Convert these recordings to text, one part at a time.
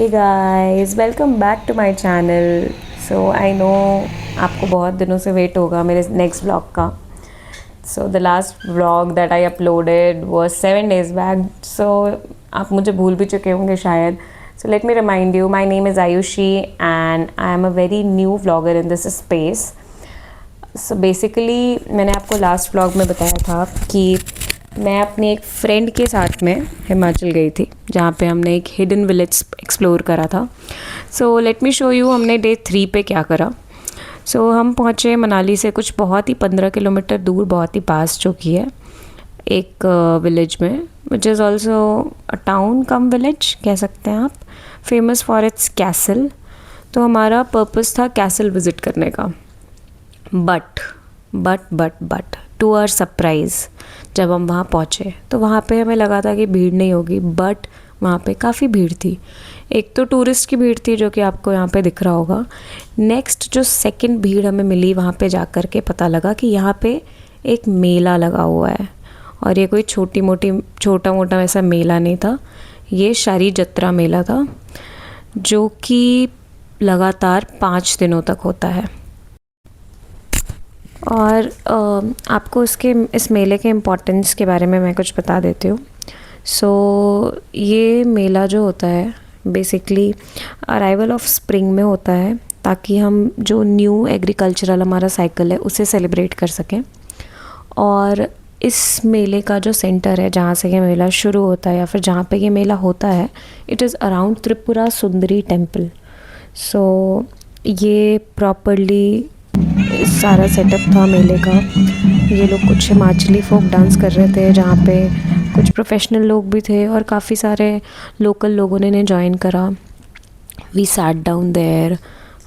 Hey guys, welcome back to my channel. So I know आपको बहुत दिनों से वेट होगा मेरे नेक्स्ट व्लॉग का। So the last vlog that I uploaded was 7 days back. So आप मुझे भूल भी चुके होंगे शायद। So let me remind you, my name is Ayushi and I am a very new vlogger in this space. So basically मैंने आपको last vlog में बताया था कि मैं अपनी एक फ्रेंड के साथ में हिमाचल गई थी, जहाँ पे हमने एक हिडन विलेज एक्सप्लोर करा था। सो लेट मी शो यू हमने डे 3 पे क्या करा। सो हम पहुँचे मनाली से कुछ बहुत ही 15 किलोमीटर दूर, बहुत ही पास जो कि है एक विलेज में, which is also a town come village कह सकते हैं आप, फेमस फॉर इट्स कैसल। तो हमारा पर्पस था कैसल विज़िट करने का। बट टू आवर सरप्राइज़ जब हम वहाँ पहुँचे तो वहाँ पे हमें लगा था कि भीड़ नहीं होगी, बट वहाँ पे काफ़ी भीड़ थी। एक तो टूरिस्ट की भीड़ थी जो कि आपको यहाँ पे दिख रहा होगा। नेक्स्ट जो सेकंड भीड़ हमें मिली, वहाँ पे जा कर के पता लगा कि यहाँ पे एक मेला लगा हुआ है। और ये कोई छोटा मोटा वैसा मेला नहीं था, ये शारी जत्रा मेला था जो कि लगातार 5 दिनों तक होता है। और आपको इस मेले के इम्पोर्टेंस के बारे में मैं कुछ बता देती हूँ। सो ये मेला जो होता है बेसिकली अराइवल ऑफ स्प्रिंग में होता है, ताकि हम जो न्यू एग्रीकल्चरल हमारा साइकिल है उसे सेलिब्रेट कर सकें। और इस मेले का जो सेंटर है, जहाँ से ये मेला शुरू होता है या फिर जहाँ पे ये मेला होता है, it is around Tripura Sundari temple. सो ये प्रॉपरली सारा सेटअप था मेले का। ये लोग कुछ हिमाचली फोक डांस कर रहे थे, जहाँ पे कुछ प्रोफेशनल लोग भी थे और काफ़ी सारे लोकल लोगों ने ज्वाइन करा। वी सैट डाउन देयर,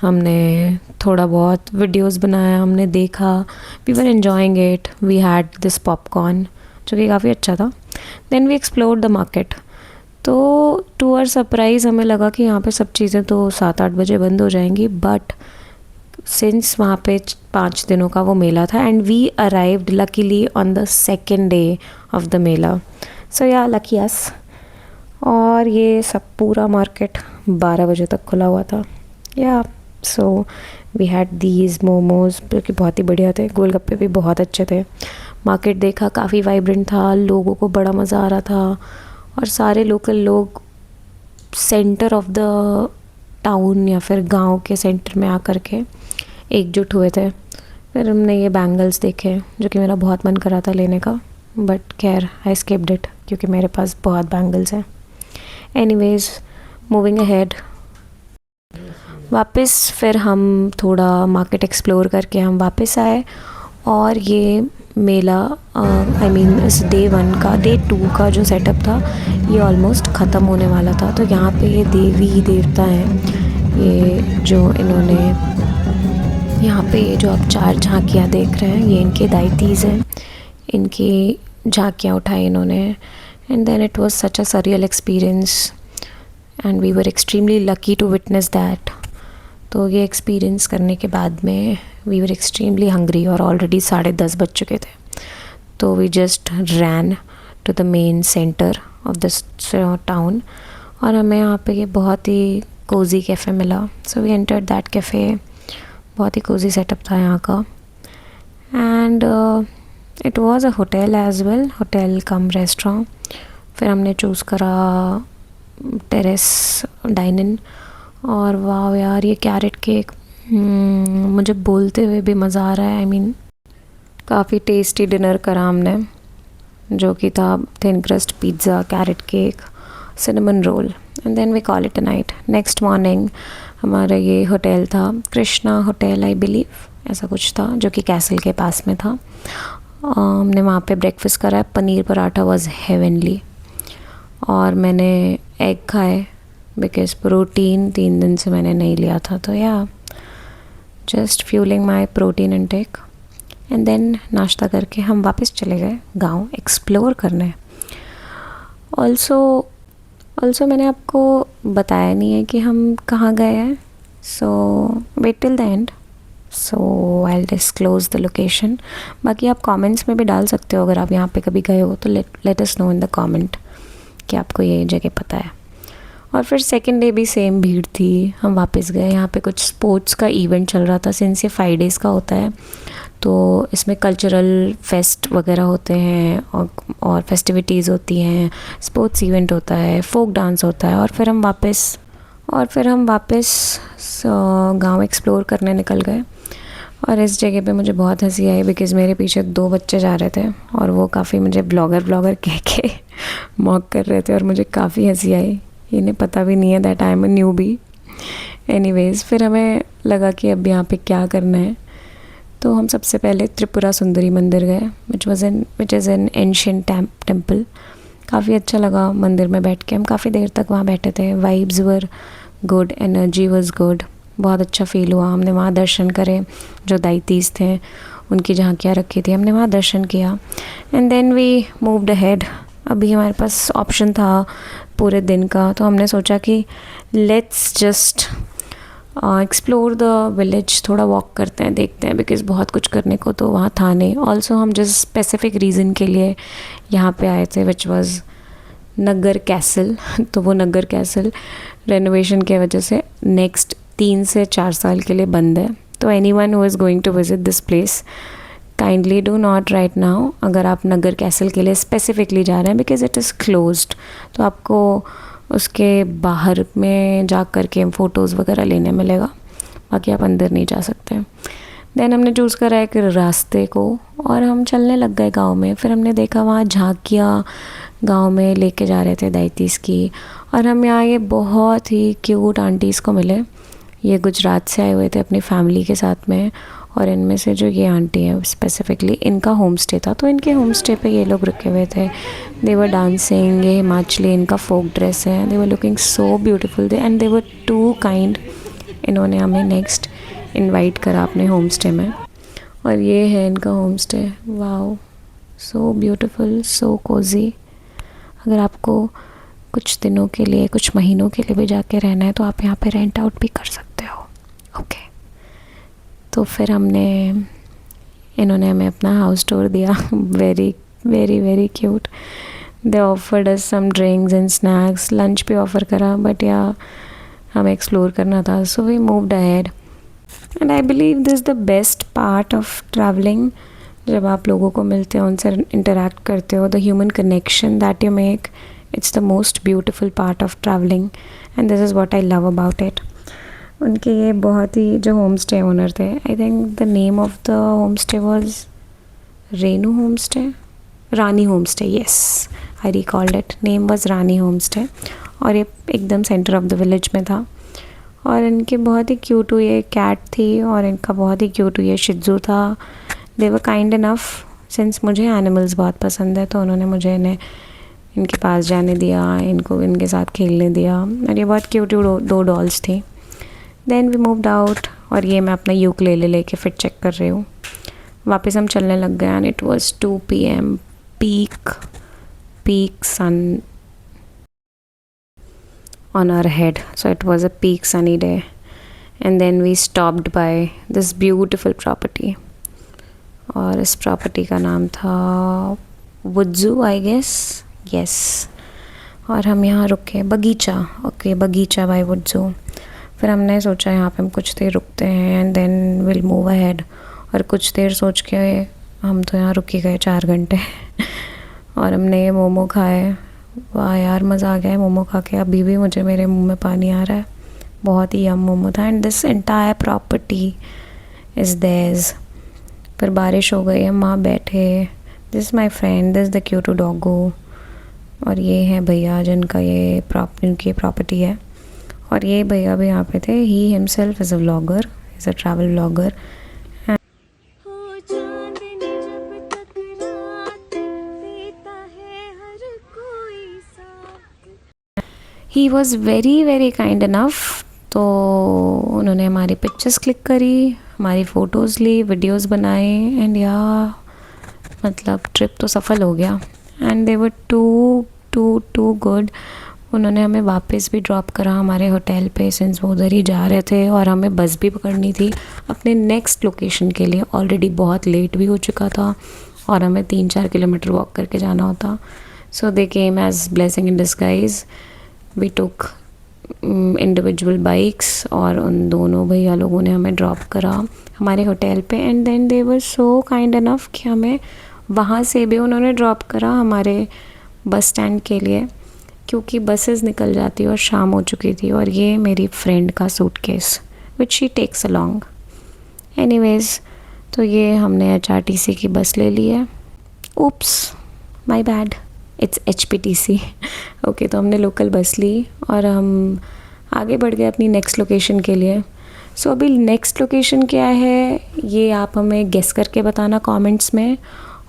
हमने थोड़ा बहुत वीडियोस बनाया, हमने देखा, we were enjoying it, we had this popcorn जो कि काफ़ी अच्छा था। Then we explored the market. तो टू आवर सरप्राइज़ हमें लगा कि यहाँ पे सब चीज़ें तो 7-8 बजे बंद हो जाएंगी, बट सिंस वहाँ पे 5 दिनों का वो मेला था and we arrived luckily on the second day of the mela. So yeah lucky अस। और ये सब पूरा मार्केट 12 बजे तक खुला हुआ था। Yeah so we had these momos जो कि बहुत ही बढ़िया थे, गोलगप्पे भी बहुत अच्छे थे। मार्केट देखा, काफ़ी वाइब्रेंट था, लोगों को बड़ा मज़ा आ रहा था और सारे लोकल लोग सेंटर ऑफ द टाउन या फिर गांव के सेंटर में आकर के एकजुट हुए थे। फिर हमने ये बैंगल्स देखे जो कि मेरा बहुत मन कर रहा था लेने का, बट खैर आई स्किप्ड इट क्योंकि मेरे पास बहुत बैंगल्स हैं। एनीवेज, मूविंग अहेड, वापस फिर हम थोड़ा मार्केट एक्सप्लोर करके हम वापस आए। और ये मेला इस डे 1 का, डे 2 का जो सेटअप था ये ऑलमोस्ट ख़त्म होने वाला था। तो यहाँ पे ये देवी देवता हैं, ये जो इन्होंने यहाँ पे ये जो आप 4 झांकियाँ देख रहे हैं, ये इनके दाइतीज़ हैं, इनकी झांकियाँ उठाई इन्होंने। And then it was such a surreal experience and we were extremely lucky to witness that. तो ये एक्सपीरियंस करने के बाद में वी वर एक्सट्रीमली हंग्री और ऑलरेडी 10:30 बज चुके थे। तो we just ran to the main centre of this town और हमें यहाँ पे ये बहुत ही कोजी कैफ़े मिला। So we entered that cafe, बहुत ही कोजी सेटअप था यहाँ का। And it was a hotel as well, hotel cum restaurant. फिर हमने चूज़ करा टेरेस डाइन इन। और वाह यार, ये कैरेट केक मुझे बोलते हुए भी मज़ा आ रहा है। काफ़ी टेस्टी डिनर करा हमने, जो कि था thin crust pizza, carrot cake, cinnamon roll, and then we call it a night. Next morning हमारा ये होटल था, कृष्णा होटल आई बिलीव, ऐसा कुछ था, जो कि कैसल के पास में था। हमने वहाँ पे ब्रेकफास्ट करा। Paneer paratha was heavenly. और मैंने एग खाए बिकॉज प्रोटीन 3 दिन से मैंने नहीं लिया था। तो yeah just fuelling my protein intake. And then नाश्ता करके हम वापस चले गए गांव एक्सप्लोर करने। ऑल्सो मैंने आपको बताया नहीं है कि हम कहाँ गए हैं। So wait till the end, so I will disclose the location. बाकी आप कमेंट्स में भी डाल सकते हो अगर आप यहाँ पे कभी गए हो तो let us know in the comment कि आपको ये जगह पता है। और फिर सेकेंड डे भी सेम भीड़ थी, हम वापस गए। यहाँ पे कुछ स्पोर्ट्स का इवेंट चल रहा था, सिंस ये 5 डेज़ का होता है तो इसमें कल्चरल फेस्ट वगैरह होते हैं और फेस्टिविटीज़ होती हैं, स्पोर्ट्स इवेंट होता है, फोक डांस होता है। और फिर हम वापस गांव एक्सप्लोर करने निकल गए। और इस जगह पे मुझे बहुत हंसी आई बिकॉज़ मेरे पीछे 2 बच्चे जा रहे थे और वो काफ़ी मुझे ब्लॉगर कह के मॉक कर रहे थे और मुझे काफ़ी हंसी आई। इन्हें पता भी नहीं है that I am a newbie. Anyways फिर हमें लगा कि अब यहाँ पे क्या करना है, तो हम सबसे पहले त्रिपुरा सुंदरी मंदिर गए which is an ancient temple. काफ़ी अच्छा लगा मंदिर में बैठ के, हम काफ़ी देर तक वहाँ बैठे थे। Vibes were good, energy was good, बहुत अच्छा फील हुआ। हमने वहाँ दर्शन करे, जो दाइतीस थे उनकी झांकियाँ रखी थी, हमने वहाँ दर्शन किया। And then we moved ahead. अभी हमारे पास ऑप्शन था पूरे दिन का, तो हमने सोचा कि let's just explore the village, थोड़ा वॉक करते हैं, देखते हैं, बिकॉज़ बहुत कुछ करने को तो वहाँ था नहीं। ऑल्सो हम जिस स्पेसिफिक रीज़न के लिए यहाँ पे आए थे विच वॉज नगर कैसल, तो वो नगर कैसल रेनोवेशन की वजह से नेक्स्ट 3 से 4 साल के लिए बंद है। तो anyone who is going to visit this place kindly do not right now, अगर आप नगर कैसल के लिए स्पेसिफिकली जा रहे हैं, बिकॉज़ इट इज़ क्लोज्ड। तो आपको उसके बाहर में जा कर के फ़ोटोज़ वगैरह लेने मिलेगा, बाकी आप अंदर नहीं जा सकते। देन हमने चूज़ करा एक रास्ते को और हम चलने लग गए गांव में। फिर हमने देखा वहाँ झांकियाँ गांव में लेके जा रहे थे दाइतीस की, और हम यहाँ ये बहुत ही क्यूट आंटीज़ को मिले। ये गुजरात से आए हुए थे अपनी फैमिली के साथ में, और इनमें से जो ये आंटी है स्पेसिफिकली इनका होम स्टे था, तो इनके होम स्टे पे ये लोग रुके हुए थे। दे वर डांसिंग, ये हिमाचली इनका फोक ड्रेस है, they were looking so beautiful they and they were too kind. इन्होंने हमें नेक्स्ट इनवाइट करा अपने होम स्टे में, और ये है इनका home stay. Wow, so beautiful, so cosy. अगर आपको कुछ दिनों के लिए, कुछ महीनों के लिए भी जाके रहना है तो आप यहाँ पे रेंट आउट भी कर सकते हो। ओके, तो फिर इन्होंने हमें अपना हाउस टूर दिया। Very very very cute. They offered us some drinks and snacks, lunch भी ऑफ़र करा, बट या हमें एक्सप्लोर करना था, so we moved ahead. And I believe this the best part of travelling, जब आप लोगों को मिलते हो, उनसे इंटरेक्ट करते हो, the human connection that you make, it's the most beautiful part of travelling and this is what I love about it. उनके ये बहुत ही जो होम स्टे ओनर थे, I think the name of the home stay was Renu home stay, Rani home stay, yes I recalled it, name was Rani home stay, और ये एकदम centre of the village में था। और इनके बहुत ही क्यूट हुई एक कैट थी, और इनका बहुत ही क्यूट हुई शिज़ू था। दे वर काइंड इनफ, सिंस मुझे एनिमल्स बहुत पसंद है, तो उन्होंने मुझे इनके पास जाने दिया, इनको इनके साथ खेलने दिया, और ये बहुत क्यूट 2 डॉल्स थी। देन वी मूव्ड आउट, और ये मैं अपना यूकेलेले लेके फिर चेक कर रही हूँ। वापस हम चलने लग गए and it was 2 PM, peak sun on our head, so it was a peak sunny day. And then we stopped by this beautiful property, और इस प्रॉपर्टी का नाम था वुड्जू, आई गेस, यस। और हम यहाँ रुके, बगीचा, ओके, बगीचा बाय वुड्जू। फिर हमने सोचा यहाँ पे हम कुछ देर रुकते हैं and then will move ahead, और कुछ देर सोच के हम तो यहाँ रुक ही गए 4 घंटे। और हमने ये मोमो खाए, वाह यार मज़ा आ गया है मोमो खा के, अभी भी मुझे मेरे मुंह में पानी आ रहा है, बहुत ही यम मोमो था। And this entire property is theirs. फिर बारिश हो गई, हम वहाँ बैठे, this my friend, this the cute doggo, और ये है भैया जिनका इनकी प्रॉपर्टी है, और ये भैया भी यहाँ पे थे। He himself is a vlogger, is a travel vlogger. He was very very kind enough, तो उन्होंने हमारी पिक्चर्स क्लिक करी, हमारी फ़ोटोज़ ली, वीडियोस बनाए, एंड या मतलब ट्रिप तो सफल हो गया। And they were too good. उन्होंने हमें वापस भी ड्रॉप करा हमारे होटल पे, सिंस वो उधर ही जा रहे थे, और हमें बस भी पकड़नी थी अपने नेक्स्ट लोकेशन के लिए। ऑलरेडी बहुत लेट भी हो चुका था और हमें 3-4 किलोमीटर वॉक करके जाना होता। So they came as blessing in disguise. We took individual bikes, और उन दोनों भैया लोगों ने हमें ड्रॉप करा हमारे होटल पे। And then they were so kind enough कि हमें वहाँ से भी उन्होंने ड्रॉप करा हमारे बस स्टैंड के लिए, क्योंकि बसेस निकल जाती और शाम हो चुकी थी। और ये मेरी फ्रेंड का suitcase which she takes along. Anyways, तो ये हमने HRTC की बस ले ली है। Oops, my bad, it's HPTC। Okay, तो हमने लोकल बस ली और हम आगे बढ़ गए अपनी नेक्स्ट लोकेशन के लिए। सो अभी नेक्स्ट लोकेशन क्या है ये आप हमें गेस करके बताना कमेंट्स में।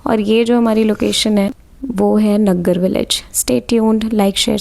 और ये जो हमारी लोकेशन है वो है Naggar village. Stay tuned, like share